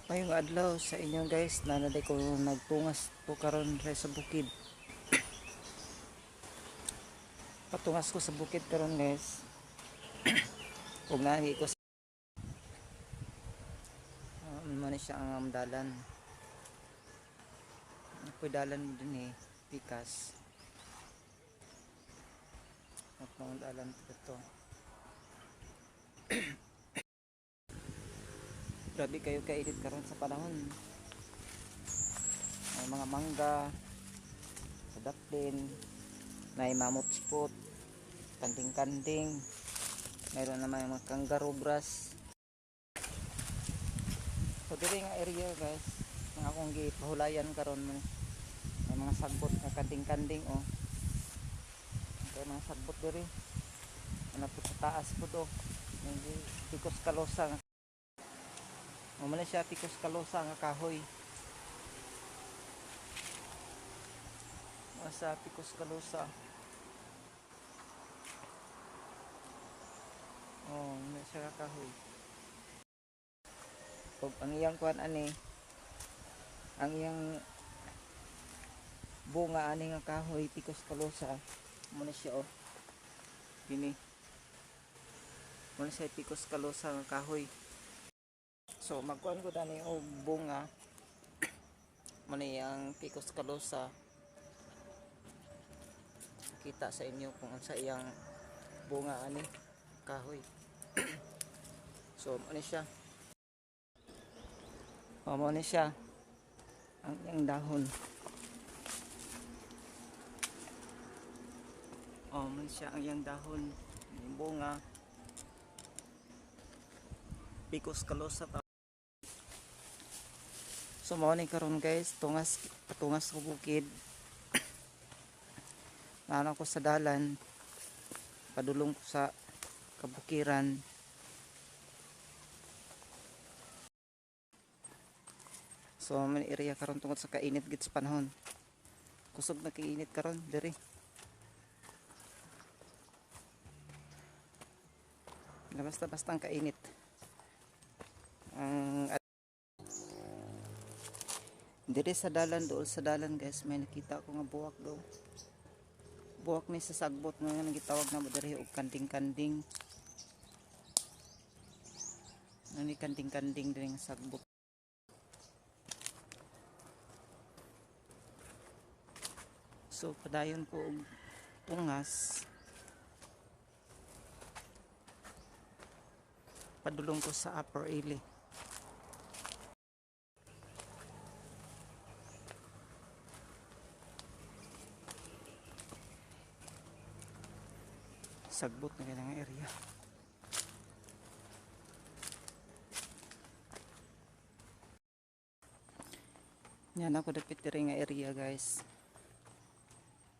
Ngayong adlaw sa inyo guys, nanaday ko nagtungas po karon sa bukid. Patungas ko sa bukid karon guys. Ug nahi ko sa man siya ang dalan. Apoy dalan mo din pikas. At mga dalan ito. Grabe kayo kainit karon sa panahon. May mga mangga, sadaklin, may mamot spot, kanding-kanding. Mayroon naman mga kangaroo grass. So diri nga area guys, nga akong gipahulayan karon may mga sagbot nga kanding-kanding oh. May mga sagbot diri. Ano po sa taas po do. May pikos kalosa nga. Umala siya pikos kalosa nga kahoy. Sa pikos kalosa. Oh, may siya kahoy. Pag ang iyang kuan ani, ang iyang bunga ani nga kahoy pikos kalosa. Muna siya oh. Dini. Muna siya pikos kalosa nga kahoy. So magkuan ko dani og bunga. Muna yang pikos kalosa. Kita sa inyo kung sa iyang bunga ani kahoy. So ano siya? Ano siya? Ang iyang dahon. Ano siya ang iyang dahon? Yung bunga. Pikos kalosa pa. So mao ni karon guys, patungas ko bukid. Nana ko sa dalan. Padulong ko sa kabukiran. So may area karon tungod sa kainit gid sa panahon. Kusog na kainit karon diri. Basta ang kainit. Diri sa dalan, dool sa dalan guys, may nakita ko nga buwak daw. Buwak ni sa sagbot nga nagitawag na mo diri og kanding-kanding. Ani kanding-kanding diri nga sagbot. So padayon ko og tungas. Padulong ko sa upper ili. Sagbot na ganang area. Yan ako dapit diri nga area guys.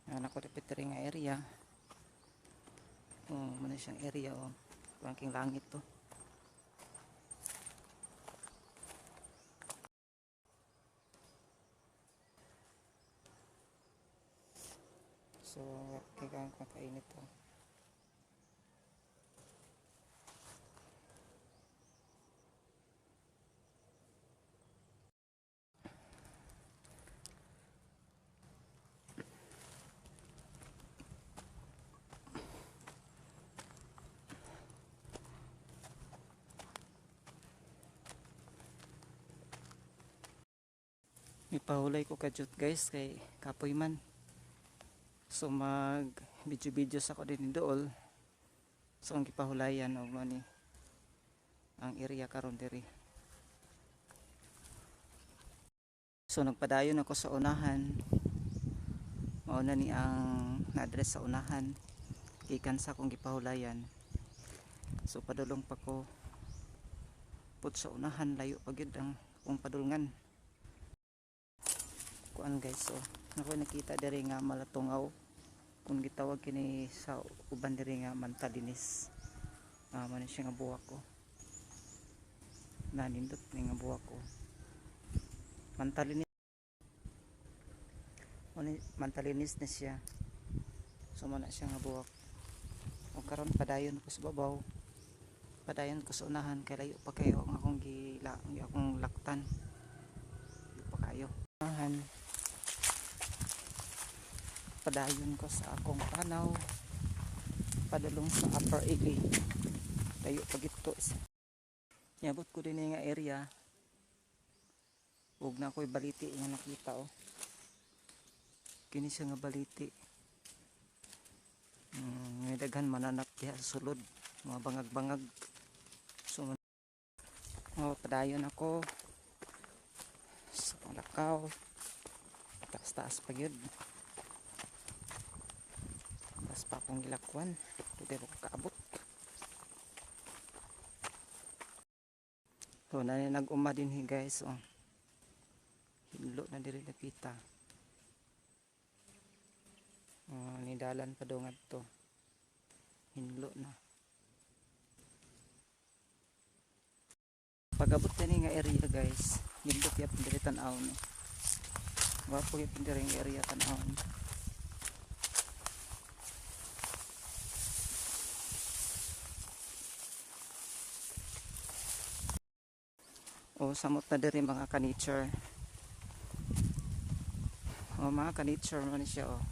Yan ako dapit diri nga area. Oh, muna siyang area oh. Pangking langit to. So, kaya kakainit to. Ipahulay ko kadyot guys kay kapoy man. So mag video sa ko din dool. So ang ipahulayan og mani ang area karon diri. So nagpadayon ako sa unahan. Mao na ni ang na-address sa unahan gikan sa akong gipahulayan. So padulong pa ko pud sa unahan, layo pa gyud ang akong padulngan. Kuan guys, so nakoy nakita diri nga malatungaw kung gitawag kini sa uban diri nga mantalinis. Man siya nga buwak ko. Nanindot ni nga buwak ko. Mantalinis na siya. So man siya nga buwak. O karon padayon ko sa babaw. Padayon ko sa unahan kay layo pa kayo ang akong laktan. Layo pa kayo. Unahan. Padayon ko sa akong tanaw. Padulong sa Upper Ili. Layo pa gito. Niabot ko din nga area. Huwag na ako'y baliti nga nakita oh. Kini siya nga baliti. May daghan mananak diha sa sulod. Mga bangag-bangag. So, padayon ako sa Lakaw. Taas-taas pa yun. Taas pa akong gilakwan. Tuloy ako kaabot. So, nag-uma din guys. Oh. Hinlo na diri napita. Nidalan pa daw nga to. Hinlo na. Pagabot na nga area guys. Hinlo kaya pindiri tanaw no. Wapo kaya pindiri nga area tanaw no. Samot na diri mga ka-nature. Mga ka-nature man siya oh.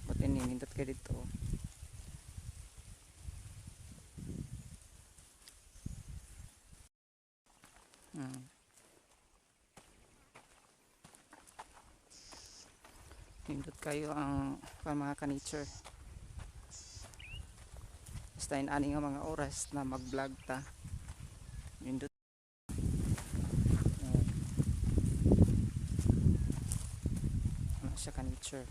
But ini nindot kayo dito oh. Nindot kayo ang mga ka-nature. Basta ani nga mga oras na mag-vlog ta. Nindot siya ka-nature.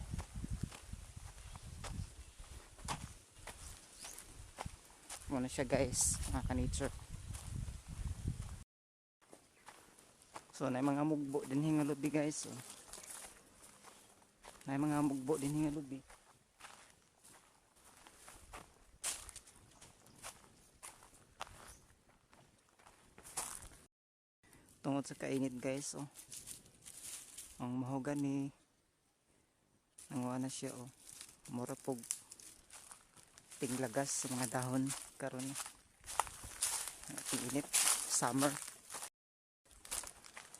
Muna siya guys, mga ka-nature. So na mga mugbo din hinga lubi guys. So, na mga mugbo din hinga lubi. Tungod sa kainit guys. Oh. Ang mahogani nanguha na siya oh. Mura pog tinglagas sa mga dahon karon init summer.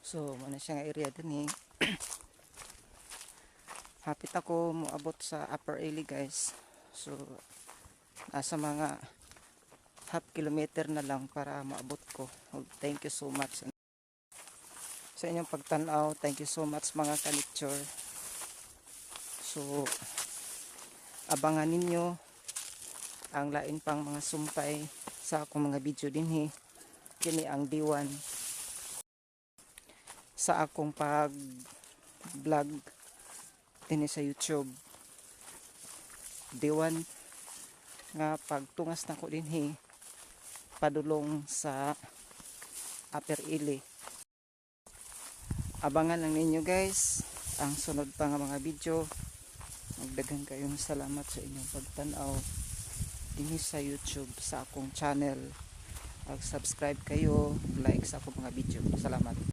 So muna siya nga area din eh. Hapit ako moabot sa Upper Ili guys. So nasa mga half kilometer na lang para maabot ko. Thank you so much sa inyong pagtanaw. Thank you so much mga ka-nature. So abangan ninyo ang lain pang mga sumpay sa akong mga video dinhi. Kini ang D1 sa akong pag vlog dinhi sa YouTube. D1 nga pagtungas na ko dinhi padulong sa Upper Ili. Abangan lang ninyo guys ang sunod pa nga mga video. Magdaghang kayong salamat sa inyong pagtanaw dinhi sa YouTube sa akong channel. Mag-subscribe kayo, like sa akong mga video. Salamat.